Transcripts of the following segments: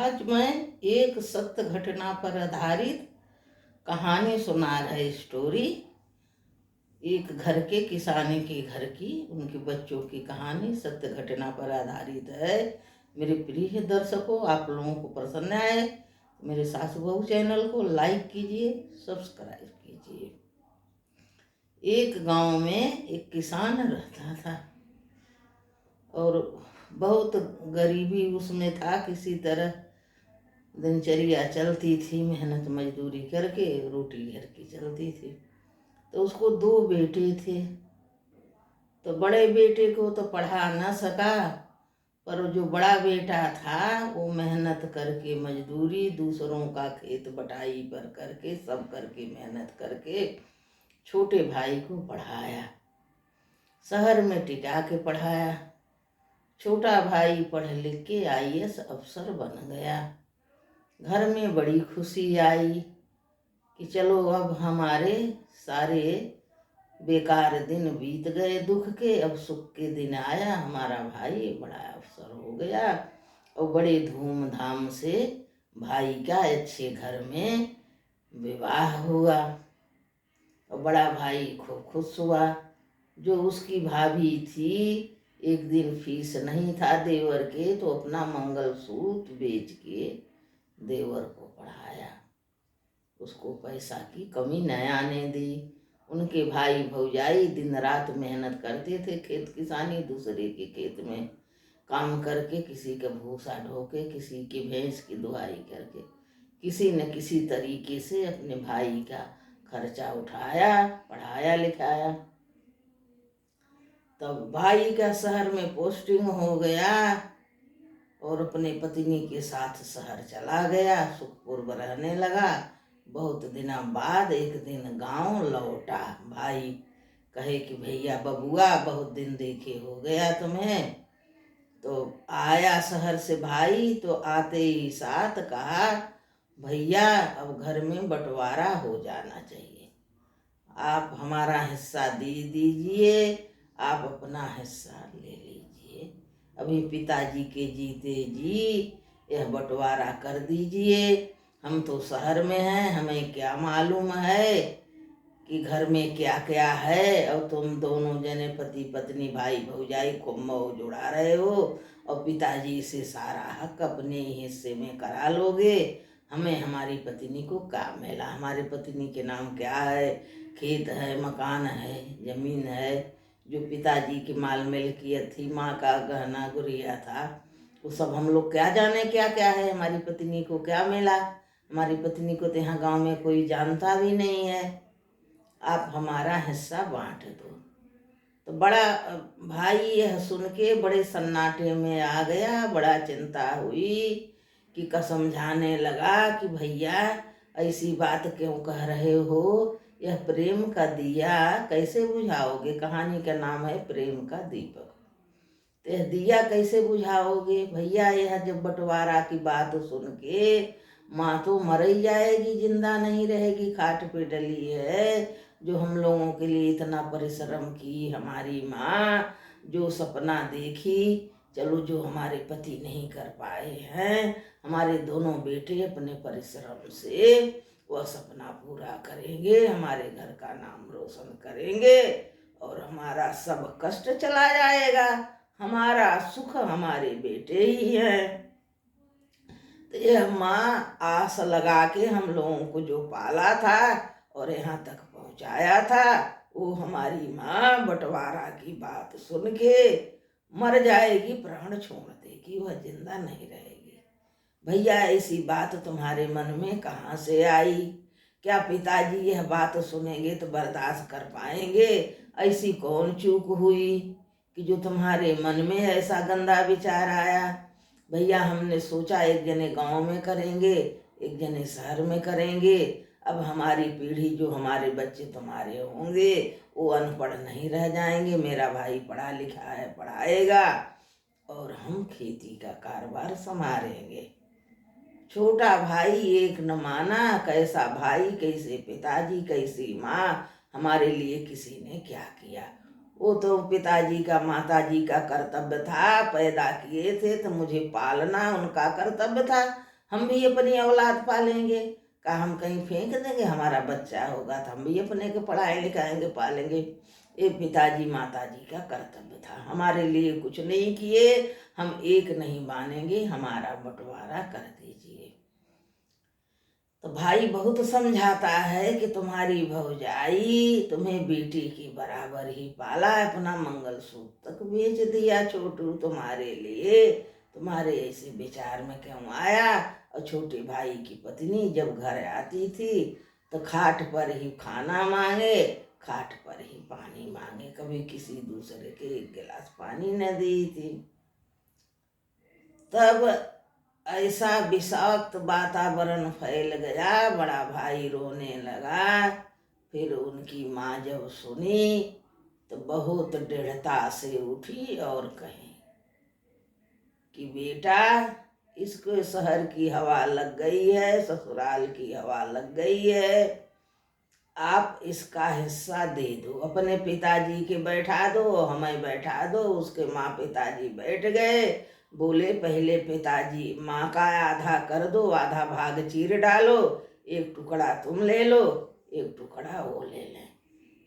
आज मैं एक सत्य घटना पर आधारित कहानी सुना रही स्टोरी। एक घर के किसानी के घर की उनके बच्चों की कहानी सत्य घटना पर आधारित है। मेरे प्रिय दर्शकों, आप लोगों को पसंद आए तो मेरे सासू बहू चैनल को लाइक कीजिए, सब्सक्राइब कीजिए। एक गांव में एक किसान रहता था और बहुत गरीबी उसमें था। किसी तरह दिनचर्या चलती थी, मेहनत मजदूरी करके रोटी घर की चलती थी। तो उसको 2 बेटे थे। तो बड़े बेटे को तो पढ़ा न सका, पर जो बड़ा बेटा था वो मेहनत करके मजदूरी, दूसरों का खेत बटाई पर करके, सब करके मेहनत करके छोटे भाई को पढ़ाया, शहर में टिका के पढ़ाया। छोटा भाई पढ़ लिख के IAS अफसर बन गया। घर में बड़ी खुशी आई कि चलो अब हमारे सारे बेकार दिन बीत गए दुख के, अब सुख के दिन आया, हमारा भाई बड़ा अफसर हो गया। और बड़े धूमधाम से भाई का अच्छे घर में विवाह हुआ और बड़ा भाई खूब खुश हुआ। जो उसकी भाभी थी, एक दिन फीस नहीं था देवर के, तो अपना मंगलसूत्र बेच के देवर को पढ़ाया, उसको पैसा की कमी न आने दी। उनके भाई भौजाई दिन रात मेहनत करते थे, खेत किसानी, दूसरे के खेत में काम करके, किसी का भूसा ढोके, किसी की भैंस की दुहाई करके, किसी न किसी तरीके से अपने भाई का खर्चा उठाया, पढ़ाया लिखाया। तब भाई का शहर में पोस्टिंग हो गया और अपने पत्नी के साथ शहर चला गया, सुखपूर्व रहने लगा। बहुत दिनों बाद एक दिन गांव लौटा भाई, कहे कि भैया बबुआ बहुत दिन देखे हो गया तुम्हें। तो आया शहर से भाई, तो आते ही साथ कहा, भैया अब घर में बंटवारा हो जाना चाहिए, आप हमारा हिस्सा दे दीजिए, आप अपना हिस्सा ले लीजिए। अभी पिताजी के जीते जी यह बंटवारा कर दीजिए। हम तो शहर में हैं, हमें क्या मालूम है कि घर में क्या क्या है, और तुम दोनों जने पति पत्नी भाई भौजाई खूब मौज उड़ा रहे हो और पिताजी से सारा हक अपने हिस्से में करा लोगे। हमें हमारी पत्नी को क्या मिला? हमारे पत्नी के नाम क्या है? खेत है, मकान है, जमीन है, जो पिताजी की माल मिल्कियत थी, माँ का गहना गुड़िया था, वो सब हम लोग क्या जाने क्या क्या है। हमारी पत्नी को क्या मिला? हमारी पत्नी को तो यहाँ गाँव में कोई जानता भी नहीं है, आप हमारा हिस्सा बांट दो। तो बड़ा भाई यह सुन के बड़े सन्नाटे में आ गया, बड़ा चिंता हुई कि समझाने लगा कि भैया ऐसी बात क्यों कह रहे हो, यह प्रेम का दिया कैसे बुझाओगे? कहानी का नाम है प्रेम का दीपक। तो यह दिया कैसे बुझाओगे भैया? यह जब बंटवारा की बात सुन के माँ तो मर ही जाएगी, जिंदा नहीं रहेगी, खाट पे डली है। जो हम लोगों के लिए इतना परिश्रम की हमारी माँ, जो सपना देखी, चलो जो हमारे पति नहीं कर पाए हैं, हमारे दोनों बेटे अपने परिश्रम से वह सपना पूरा करेंगे, हमारे घर का नाम रोशन करेंगे और हमारा सब कष्ट चला जाएगा, हमारा सुख हमारे बेटे ही हैं। तो यह माँ आस लगा के हम लोगों को जो पाला था और यहाँ तक पहुँचाया था, वो हमारी माँ बंटवारा की बात सुन के मर जाएगी, प्राण छोड़ देगी, वह जिंदा नहीं रहेगी। भैया ऐसी बात तुम्हारे मन में कहाँ से आई? क्या पिताजी यह बात सुनेंगे तो बर्दाश्त कर पाएंगे? ऐसी कौन चूक हुई कि जो तुम्हारे मन में ऐसा गंदा विचार आया? भैया हमने सोचा एक जने गांव में करेंगे, एक जने शहर में करेंगे। अब हमारी पीढ़ी, जो हमारे बच्चे तुम्हारे होंगे, वो अनपढ़ नहीं रह जाएंगे, मेरा भाई पढ़ा लिखा है, पढ़ाएगा और हम खेती का कारोबार संभालेंगे। छोटा भाई एक न माना, कैसा भाई, कैसे पिताजी, कैसी माँ, हमारे लिए किसी ने क्या किया? वो तो पिताजी का, माताजी का कर्तव्य था, पैदा किए थे तो मुझे पालना उनका कर्तव्य था। हम भी अपनी औलाद पालेंगे, का हम कहीं फेंक देंगे? हमारा बच्चा होगा तो हम भी अपने के पढ़ाए लिखाएंगे, पालेंगे। ये पिताजी माताजी का कर्तव्य था, हमारे लिए कुछ नहीं किए, हम एक नहीं मानेंगे, हमारा बंटवारा कर दीजिए। तो भाई बहुत समझाता है कि तुम्हारी भौजाई तुम्हें बेटी की बराबर ही पाला, अपना मंगलसूत्र तक बेच दिया छोटू तुम्हारे लिए, तुम्हारे ऐसे विचार में क्यों आया? और छोटे भाई की पत्नी जब घर आती थी तो खाट पर ही खाना मांगे, खाट पर ही पानी मांगे, कभी किसी दूसरे के एक गिलास पानी न दी थी। तब ऐसा विषाक्त वातावरण फैल गया, बड़ा भाई रोने लगा। फिर उनकी माँ जब सुनी तो बहुत दृढ़ता से उठी और कही कि बेटा, इसको शहर की हवा लग गई है, ससुराल की हवा लग गई है, आप इसका हिस्सा दे दो, अपने पिताजी के बैठा दो, हमें बैठा दो। उसके माँ पिताजी बैठ गए, बोले पहले पिताजी माँ का आधा कर दो, आधा भाग चीर डालो, एक टुकड़ा तुम ले लो, एक टुकड़ा वो ले लें।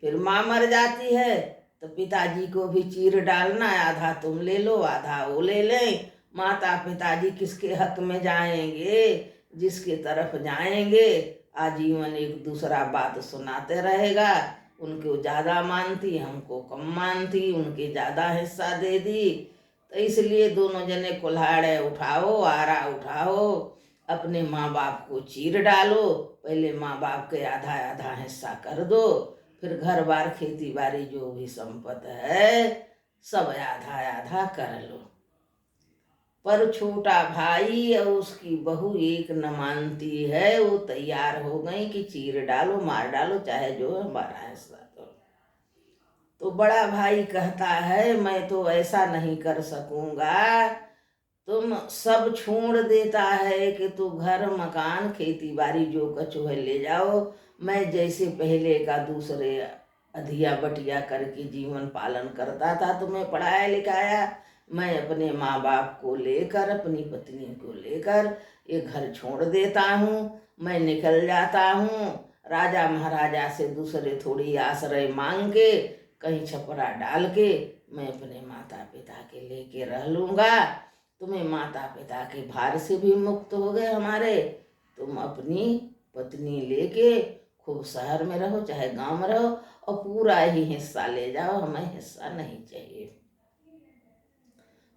फिर माँ मर जाती है तो पिताजी को भी चीर डालना, आधा तुम ले लो, आधा वो ले लें। माता पिताजी किसके हक में जाएंगे? जिसके तरफ जाएंगे आजीवन एक दूसरा बात सुनाते रहेगा, उनको ज़्यादा मानती, हमको कम मानती, उनके ज़्यादा हिस्सा दे दी। तो इसलिए दोनों जने कुल्हाड़े उठाओ, आरा उठाओ, अपने माँ बाप को चीर डालो, पहले माँ बाप के आधा आधा हिस्सा कर दो, फिर घर बार खेती बाड़ी जो भी संपत्ति है सब आधा आधा कर लो। पर छोटा भाई और उसकी बहू एक न मानती है, वो तैयार हो गई कि चीर डालो, मार डालो, चाहे जो है हमारा हिस्सा दो। तो बड़ा भाई कहता है मैं तो ऐसा नहीं कर सकूंगा, तुम सब छोड़ देता है कि तू घर मकान खेती बाड़ी जो कछु है ले जाओ, मैं जैसे पहले का दूसरे अधिया बटिया करके जीवन पालन करता था, तुम्हें पढ़ाया लिखाया, मैं अपने माँ बाप को लेकर, अपनी पत्नी को लेकर ये घर छोड़ देता हूँ, मैं निकल जाता हूँ, राजा महाराजा से दूसरे थोड़ी आश्रय मांग के कहीं छपरा डाल के मैं अपने माता पिता के लेके रह लूँगा। तुम्हें माता पिता के भार से भी मुक्त हो गए हमारे, तुम अपनी पत्नी लेके खूब शहर में रहो चाहे गांव में रहो, और पूरा ही हिस्सा ले जाओ, हमें हिस्सा नहीं चाहिए।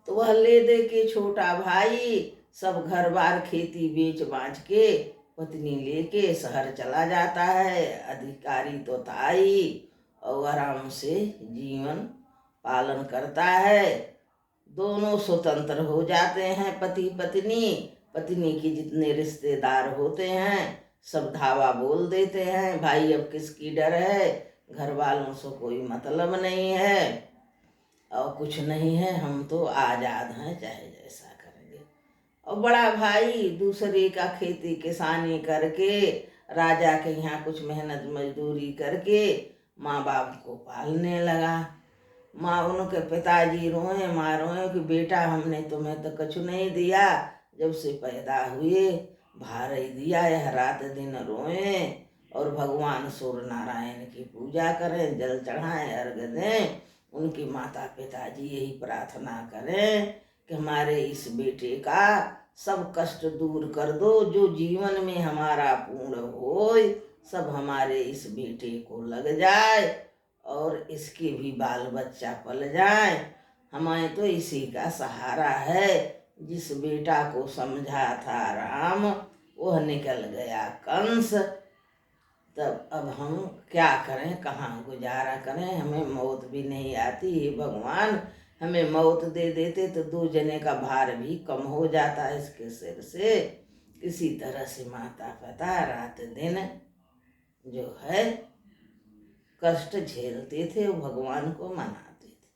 तो वह ले दे के छोटा भाई सब घर बार खेती बेच बाँच के पत्नी लेके शहर चला जाता है। अधिकारी तो था ही, और आराम से जीवन पालन करता है। दोनों स्वतंत्र हो जाते हैं, पति पत्नी। पत्नी के जितने रिश्तेदार होते हैं सब धावा बोल देते हैं, भाई अब किसकी डर है, घर वालों से कोई मतलब नहीं है और कुछ नहीं है, हम तो आज़ाद हैं, चाहे जैसा करेंगे। और बड़ा भाई दूसरे का खेती किसानी करके, राजा के यहाँ कुछ मेहनत मजदूरी करके माँ बाप को पालने लगा। माँ उनके पिताजी रोए, माँ रोए कि बेटा हमने तुम्हें तो कुछ नहीं दिया, जब से पैदा हुए भार ही दिया, यह रात दिन रोए और भगवान सूर्य नारायण की पूजा करें, जल चढ़ाएं, अर्घ दें। उनके माता पिताजी यही प्रार्थना करें कि हमारे इस बेटे का सब कष्ट दूर कर दो, जो जीवन में हमारा पूर्ण हो सब हमारे इस बेटे को लग जाए और इसके भी बाल बच्चा पल जाए। हमें तो इसी का सहारा है। जिस बेटा को समझा था राम वह निकल गया कंस, तब अब हम क्या करें, कहाँ गुजारा करें, हमें मौत भी नहीं आती। हे भगवान, हमें मौत दे देते तो दो जने का भार भी कम हो जाता इसके सिर से। किसी तरह से माता पिता रात दिन जो है कष्ट झेलते थे, वो भगवान को मनाते थे।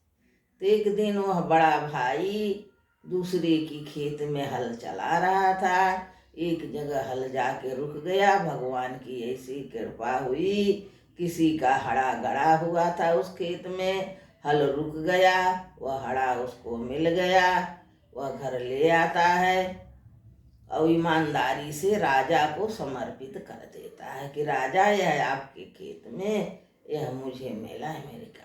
तो एक दिन वह बड़ा भाई दूसरे की खेत में हल चला रहा था, एक जगह हल जाके रुक गया। भगवान की ऐसी कृपा हुई, किसी का हड़ा गड़ा हुआ था उस खेत में, हल रुक गया, वह हड़ा उसको मिल गया, वह घर ले आता है। और ईमानदारी से राजा को समर्पित कर देता है कि राजा यह आपके खेत में, यह मुझे मिला है मेरे घर।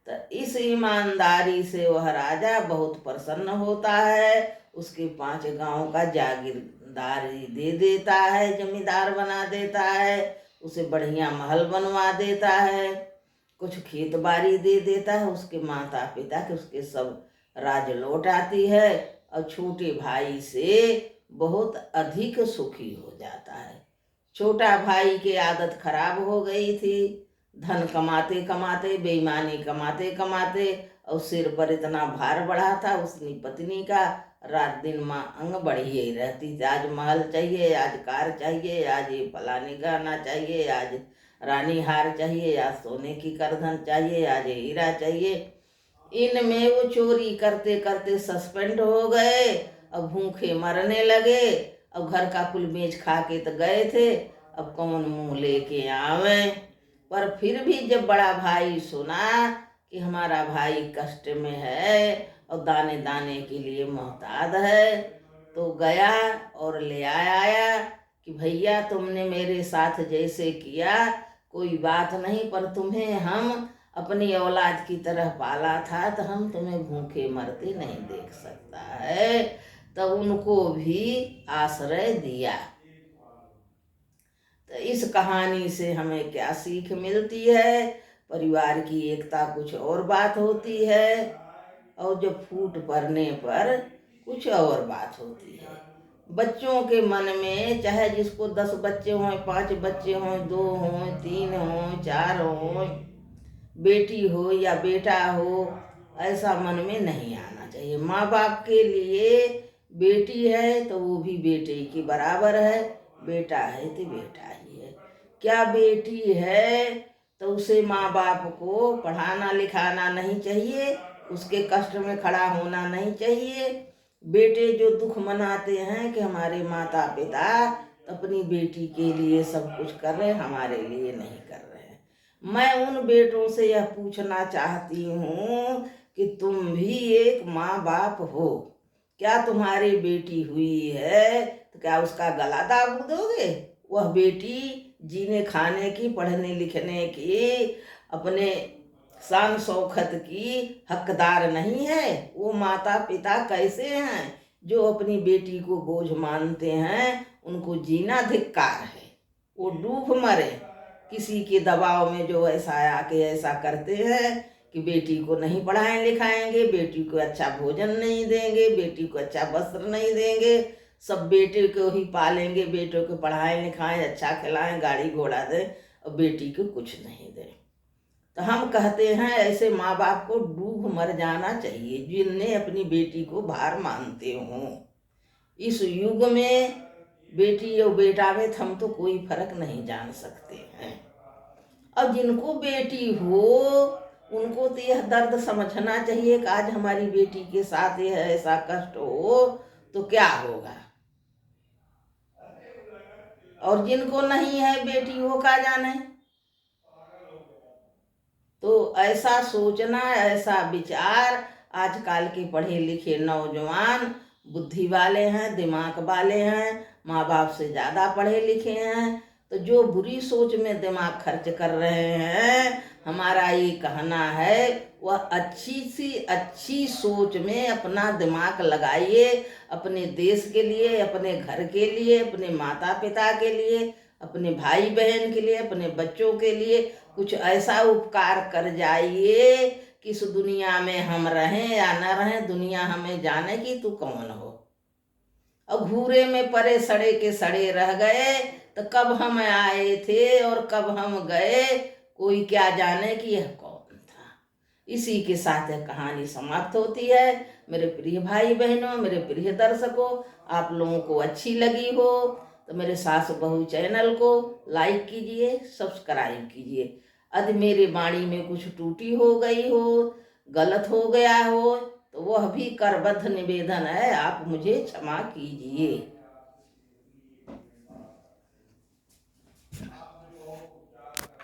तो इस ईमानदारी से वह राजा बहुत प्रसन्न होता है, उसके 5 गांव का जागीरदारी दे देता है, जमींदार बना देता है, उसे बढ़िया महल बनवा देता है, कुछ खेत बाड़ी दे देता है, उसके माता पिता के उसके सब राज लौट आती है और छोटे भाई से बहुत अधिक सुखी हो जाता है। छोटा भाई की आदत खराब हो गई थी, धन कमाते कमाते, बेईमानी कमाते कमाते, और सिर पर इतना भार बढ़ा था उसकी पत्नी का, रात दिन माँ अंग बढ़ी ही रहती थी। आज महल चाहिए, आज कार चाहिए, आज ये फलानी गहना चाहिए, आज रानी हार चाहिए, आज सोने की करधन चाहिए, आज हीरा चाहिए। इनमें वो चोरी करते करते सस्पेंड हो गए, अब भूखे मरने लगे। अब घर का कुल बेच खा के तो गए थे, अब कौन मुंह लेके आवे। पर फिर भी जब बड़ा भाई सुना कि हमारा भाई कष्ट में है और दाने दाने के लिए मोहताज है, तो गया और ले आया कि भैया तुमने मेरे साथ जैसे किया कोई बात नहीं, पर तुम्हें हम अपनी औलाद की तरह पाला था, तो हम तुम्हें भूखे मरते नहीं देख सकता है। तो उनको भी आश्रय दिया। तो इस कहानी से हमें क्या सीख मिलती है? परिवार की एकता कुछ और बात होती है, और जब फूट पड़ने पर कुछ और बात होती है। बच्चों के मन में, चाहे जिसको 10 बच्चे हों, 5 बच्चे हों, 2 हों, 3 हों, 4 हों, बेटी हो या बेटा हो, ऐसा मन में नहीं आना चाहिए। माँ बाप के लिए बेटी है तो वो भी बेटे की बराबर है, बेटा है तो बेटा ही है। क्या बेटी है तो उसे माँ बाप को पढ़ाना लिखाना नहीं चाहिए, उसके कष्ट में खड़ा होना नहीं चाहिए। बेटे जो दुख मनाते हैं कि हमारे माता पिता अपनी बेटी के लिए सब कुछ कर रहे हैं, हमारे लिए नहीं कर रहे हैं। मैं उन बेटों से यह पूछना चाहती हूँ कि तुम भी एक माँ बाप हो, क्या तुम्हारी बेटी हुई है तो क्या उसका गला दाब दोगे? वह बेटी जीने खाने की, पढ़ने लिखने की, अपने शान शौकत की हकदार नहीं है? वो माता पिता कैसे हैं जो अपनी बेटी को बोझ मानते हैं? उनको जीना धिक्कार है, वो डूब मरे। किसी के दबाव में जो ऐसा आके ऐसा करते हैं कि बेटी को नहीं पढ़ाएं लिखाएंगे, बेटी को अच्छा भोजन नहीं देंगे, बेटी को अच्छा वस्त्र नहीं देंगे, सब बेटे को ही पालेंगे, बेटों को पढ़ाएं लिखाएं, अच्छा खिलाएं, गाड़ी घोड़ा दें, और बेटी को कुछ नहीं दें। तो हम कहते हैं ऐसे माँ बाप को डूब मर जाना चाहिए जिनने अपनी बेटी को भार मानते हों। इस युग में बेटी और बेटा में हम तो कोई फर्क नहीं जान सकते हैं। अब जिनको बेटी हो उनको तो यह दर्द समझना चाहिए कि आज हमारी बेटी के साथ यह ऐसा कष्ट हो तो क्या होगा। और जिनको नहीं है बेटी वो क्या जाने। तो ऐसा सोचना, ऐसा विचार, आजकल के पढ़े लिखे नौजवान बुद्धि वाले हैं, दिमाग वाले हैं, माँ बाप से ज़्यादा पढ़े लिखे हैं, तो जो बुरी सोच में दिमाग खर्च कर रहे हैं, हमारा ये कहना है वह अच्छी सी अच्छी सोच में अपना दिमाग लगाइए, अपने देश के लिए, अपने घर के लिए, अपने माता पिता के लिए, अपने भाई बहन के लिए, अपने बच्चों के लिए कुछ ऐसा उपकार कर जाइए कि इस दुनिया में हम रहें या न रहें, दुनिया हमें जाने कि तू कौन हो। और घूरे में परे सड़े के सड़े रह गए तो कब हम आए थे और कब हम गए, कोई क्या जाने कि यह कौन था। इसी के साथ यह कहानी समाप्त होती है। मेरे प्रिय भाई बहनों, मेरे प्रिय दर्शकों, आप लोगों को अच्छी लगी हो तो मेरे सास बहू चैनल को लाइक कीजिए, सब्सक्राइब कीजिए। यदि मेरी वाणी में कुछ टूटी हो गई हो, गलत हो गया हो, तो वह भी करबद्ध निवेदन है, आप मुझे क्षमा कीजिए।